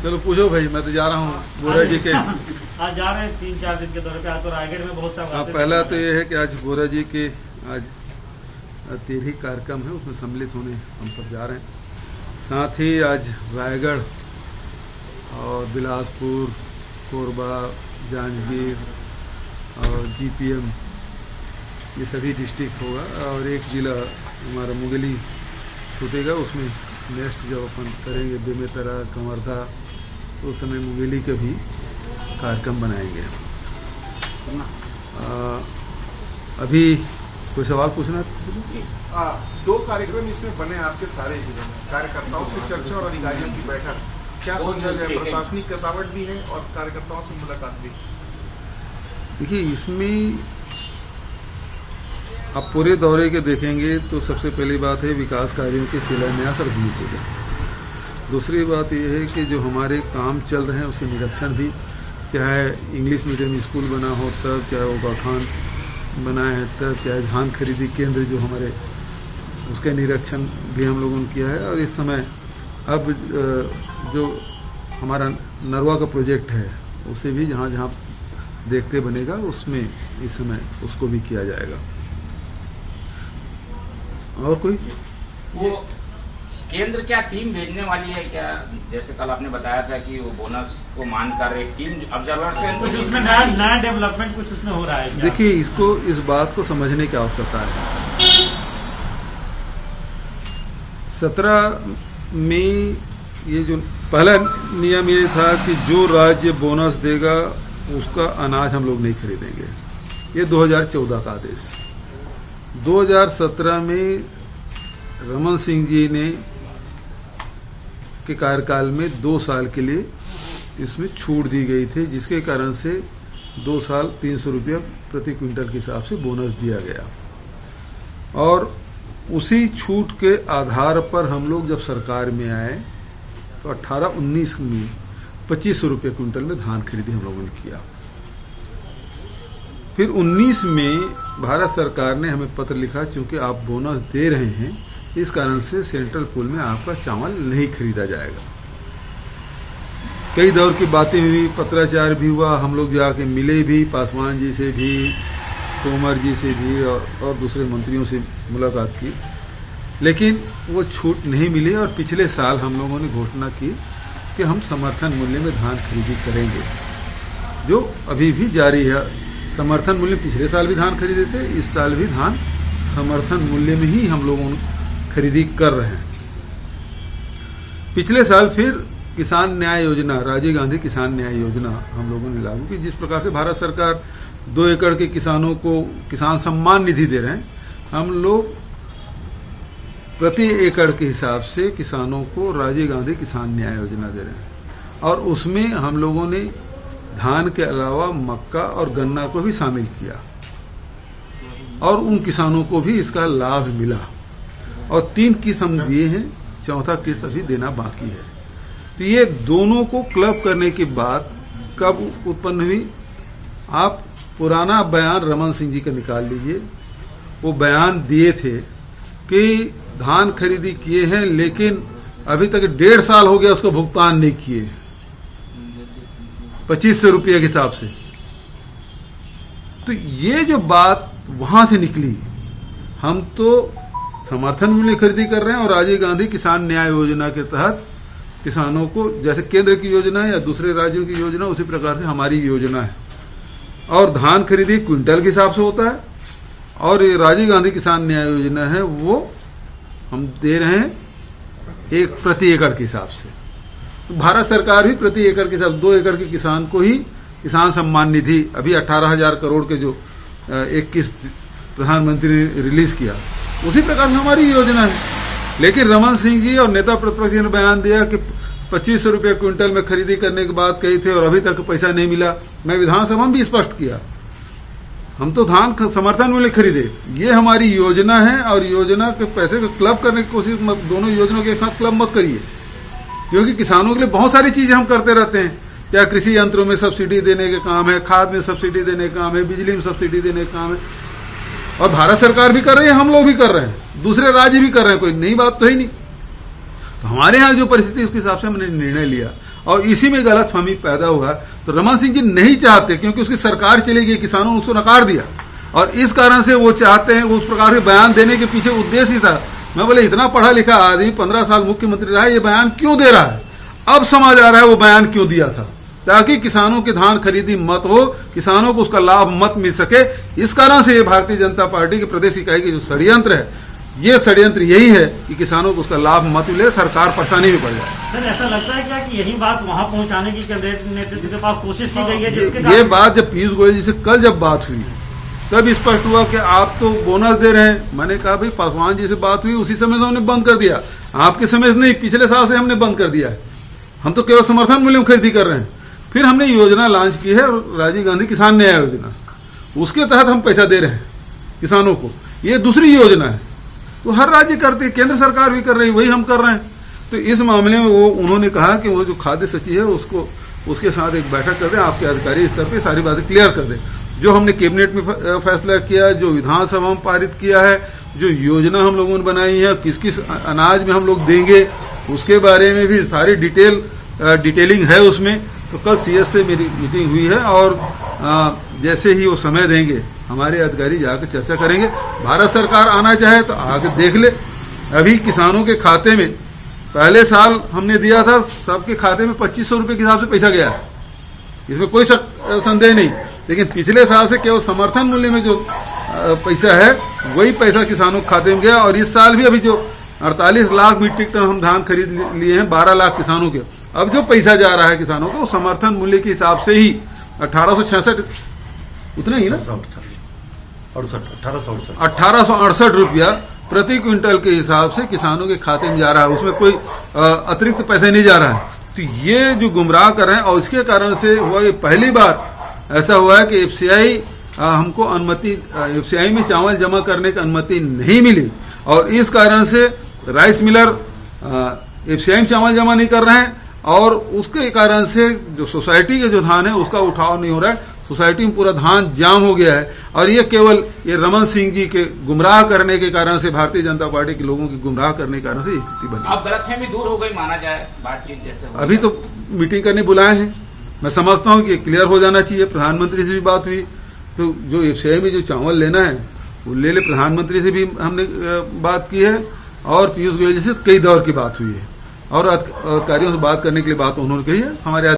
चलो पूछो भाई, मैं तो जा रहा हूँ बोरा जी के। आज जा रहे हैं 3-4 दिन के दौरे पे। आज तो रायगढ़ में बहुत सा पहला तो ये है कि आज बोरा जी के आज 13वीं कार्यक्रम है, उसमें सम्मिलित होने हम सब जा रहे हैं। साथ ही आज रायगढ़ और बिलासपुर, कोरबा, जांजगीर और जीपीएम ये सभी डिस्ट्रिक्ट होगा और एक जिला हमारा मुंगेली छूटेगा। उसमें नेक्स्ट जब अपन करेंगे बेमेतरा, कंवरधा, तो उस समय मुंगेली के भी कार्यक्रम बनाएंगे। अभी कोई सवाल पूछना था? 2 कार्यक्रम इसमें बने आपके सारे जिलों में, कार्यकर्ताओं से चर्चा और अधिकारियों की बैठक। क्या समझा जाए, प्रशासनिक कसावट भी है और कार्यकर्ताओं से मुलाकात भी? देखिए, इसमें आप पूरे दौरे के देखेंगे तो सबसे पहली बात है विकास कार्यों के शिलान्यास और भूमि पूजन। दूसरी बात यह है कि जो हमारे काम चल रहे हैं उसके निरीक्षण भी, चाहे इंग्लिश मीडियम स्कूल बना हो तब, चाहे वो गौठान बनाए हैं तब, चाहे धान खरीदी केंद्र जो हमारे उसका निरीक्षण भी हम लोगों ने किया है। और इस समय अब जो हमारा नरवा का प्रोजेक्ट है उसे भी जहाँ जहाँ देखते बनेगा उसमें इस समय उसको भी किया जाएगा। और कोई वो केंद्र क्या टीम भेजने वाली है क्या? जैसे कल आपने बताया था कि वो बोनस को मानकर एक टीम ऑब्जर्वर से कुछ उसमें नया डेवलपमेंट कुछ उसमें हो रहा है क्या? देखिए, इसको इस बात को समझने की आवश्यकता है। 17 में ये जो पहला नियम ये था कि जो राज्य बोनस देगा उसका अनाज हम लोग नहीं खरीदेंगे। ये 2014 का आदेश। 2017 में रमन सिंह जी ने के कार्यकाल में 2 साल के लिए इसमें छूट दी गई थी, जिसके कारण से 2 साल 300 रुपया प्रति क्विंटल के हिसाब से बोनस दिया गया। और उसी छूट के आधार पर हम लोग जब सरकार में आए तो 18-19 में 2500 रुपये क्विंटल में धान खरीदी हम लोगों ने किया। फिर 19 में भारत सरकार ने हमें पत्र लिखा, चूंकि आप बोनस दे रहे हैं इस कारण से सेंट्रल पूल में आपका चावल नहीं खरीदा जाएगा। कई दौर की बातें हुई, पत्राचार भी हुआ, हम लोग जाके मिले भी, पासवान जी से भी, तोमर जी से भी और दूसरे मंत्रियों से मुलाकात की, लेकिन वो छूट नहीं मिली। और पिछले साल हम लोगों ने घोषणा की कि हम समर्थन मूल्य में धान खरीदी करेंगे, जो अभी भी जारी है। समर्थन मूल्य पिछले साल भी धान खरीदे थे, इस साल भी धान समर्थन मूल्य में ही हम लोगों खरीदी कर रहे हैं। पिछले साल फिर किसान न्याय योजना, राजीव गांधी किसान न्याय योजना हम लोगों ने लागू की, जिस प्रकार से भारत सरकार 2 एकड़ के किसानों को किसान सम्मान निधि दे रहे हैं, हम लोग प्रति एकड़ के हिसाब से किसानों को राजीव गांधी किसान न्याय योजना दे रहे हैं। और उसमें हम लोगों ने धान के अलावा मक्का और गन्ना को भी शामिल किया और उन किसानों को भी इसका लाभ मिला। और 3 किस्त हम दिए हैं, 4था किस्त अभी देना बाकी है। तो ये दोनों को क्लब करने की बात कब उत्पन्न हुई? आप पुराना बयान रमन सिंह जी का निकाल लीजिए। वो बयान दिए थे कि धान खरीदी किए हैं, लेकिन अभी तक 1.5 साल हो गया उसको भुगतान नहीं किए 2500 रुपये के हिसाब से। तो ये जो बात वहां से निकली, हम तो समर्थन मूल्य खरीदी कर रहे हैं और राजीव गांधी किसान न्याय योजना के तहत किसानों को, जैसे केंद्र की योजना है या दूसरे राज्यों की योजना, उसी प्रकार से हमारी योजना है। और धान खरीदी क्विंटल के हिसाब से होता है और ये राजीव गांधी किसान न्याय योजना है, वो हम दे रहे हैं प्रति एकड़ के हिसाब से। तो भारत सरकार भी प्रति एकड़ के हिसाब 2 एकड़ के किसान को ही किसान सम्मान निधि, अभी 18,000 करोड़ के जो 1 किस्त प्रधानमंत्री ने रिलीज किया, उसी प्रकार से हमारी योजना है। लेकिन रमन सिंह जी और नेता प्रतिपक्ष ने बयान दिया कि 2500 रुपये क्विंटल में खरीदी करने की बात कही थी और अभी तक पैसा नहीं मिला। मैं विधानसभा में भी स्पष्ट किया, हम तो धान समर्थन मूल्य खरीदे, ये हमारी योजना है और योजना के पैसे को क्लब करने की कोशिश मत, दोनों योजनाओं के एक साथ क्लब मत करिए, क्योंकि किसानों के लिए बहुत सारी चीजें हम करते रहते हैं। चाहे कृषि यंत्रों में सब्सिडी देने के काम है, खाद में सब्सिडी देने का काम है, बिजली में सब्सिडी देने का काम है, और भारत सरकार भी कर रही है, हम लोग भी कर रहे हैं, दूसरे राज्य भी कर रहे हैं, कोई नई बात तो है नहीं। तो हमारे यहाँ जो परिस्थिति उसके हिसाब से हमने निर्णय लिया और इसी में गलतफहमी पैदा हुआ। तो रमन सिंह जी नहीं चाहते, क्योंकि उसकी सरकार चली गई, किसानों ने उसको नकार दिया, और इस कारण से वो चाहते हैं, उस प्रकार के बयान देने के पीछे उद्देश्य ही था। मैं बोले इतना पढ़ा लिखा आदमी 15 साल मुख्यमंत्री रहा है, ये बयान क्यों दे रहा है? अब समझ आ रहा है वो बयान क्यों दिया था, ताकि किसानों की धान खरीदी मत हो, किसानों को उसका लाभ मत मिल सके। इस कारण से ये भारतीय जनता पार्टी की प्रदेश इकाई की जो षड्यंत्र है, ये षड्यंत्र यही है कि किसानों को उसका लाभ मत मिले, सरकार परेशानी में पड़ जाए। सर ऐसा लगता है क्या कि यही बात वहां पहुंचाने की केंद्रीय नेतृत्व के पास कोशिश की गई है, जिसके ये कारण बात जब पीयूष गोयल जी से कल जब बात हुई तब स्पष्ट हुआ कि आप तो बोनस दे रहे हैं। मैंने कहा भाई पासवान जी से बात हुई उसी समय से हमने बंद कर दिया, आपके समय से नहीं, पिछले साल से हमने बंद कर दिया है। हम तो केवल समर्थन मूल्य में खरीदी कर रहे हैं। फिर हमने योजना लॉन्च की है, राजीव गांधी किसान न्याय योजना, उसके तहत हम पैसा दे रहे हैं किसानों को। ये दूसरी योजना है, तो हर राज्य करते, केंद्र सरकार भी कर रही है, वही हम कर रहे हैं। तो इस मामले में वो उन्होंने कहा कि वो जो खाद्य सचिव है उसको, उसके साथ एक बैठक कर दें, आपके अधिकारी स्तर पे सारी बातें क्लियर कर दें। जो हमने कैबिनेट में फैसला किया, जो विधानसभा में पारित किया है, जो योजना हम लोगों ने बनाई है, किस किस अनाज में हम लोग देंगे, उसके बारे में भी सारी डिटेलिंग है उसमें। तो कल सीएस से मेरी मीटिंग हुई है, और जैसे ही वो समय देंगे हमारे अधिकारी जाकर चर्चा करेंगे। भारत सरकार आना चाहे तो आगे देख ले। अभी किसानों के खाते में पहले साल हमने दिया था, सबके खाते में 2500 रुपये के हिसाब से पैसा गया है, इसमें कोई संदेह नहीं। लेकिन पिछले साल से केवल समर्थन मूल्य में जो पैसा है वही पैसा किसानों के खाते में गया। और इस साल भी अभी जो 48 लाख मीट्रिक टन हम धान खरीद लिए हैं 12 लाख किसानों के, अब जो पैसा जा रहा है किसानों को, वो समर्थन मूल्य के हिसाब से ही 1866 उतना ही ना 1868 रुपया प्रति क्विंटल के हिसाब से किसानों के खाते में जा रहा है, उसमें कोई अतिरिक्त पैसे नहीं जा रहा है। तो ये जो गुमराह कर रहे हैं, और इसके कारण से हुआ, ये पहली बार ऐसा हुआ है कि एफसीआई हमको अनुमति, एफसीआई में चावल जमा करने की अनुमति नहीं मिली, और इस कारण से राइस मिलर एफसीआई में चावल जमा नहीं कर रहे हैं, और उसके कारण से जो सोसाइटी के जो धान है उसका उठाव नहीं हो रहा है। सोसाइटी में पूरा धान जाम हो गया है, और ये केवल ये रमन सिंह जी के गुमराह करने के कारण से, भारतीय जनता पार्टी के लोगों की गुमराह करने के कारण से स्थिति बनी। अब गलतफहमी दूर हो गई माना जाए, बातचीत जैसे अभी तो मीटिंग करने बुलाए हैं, मैं समझता हूं कि क्लियर हो जाना चाहिए। प्रधानमंत्री से भी बात हुई, तो जो एफसीआई में जो चावल लेना है वो ले ले। प्रधानमंत्री से भी हमने बात की है, और पीयूष गोयल जी से कई दौर की बात हुई है, और अधिकारियों से बात करने के लिए बात उन्होंने कही है। हमारे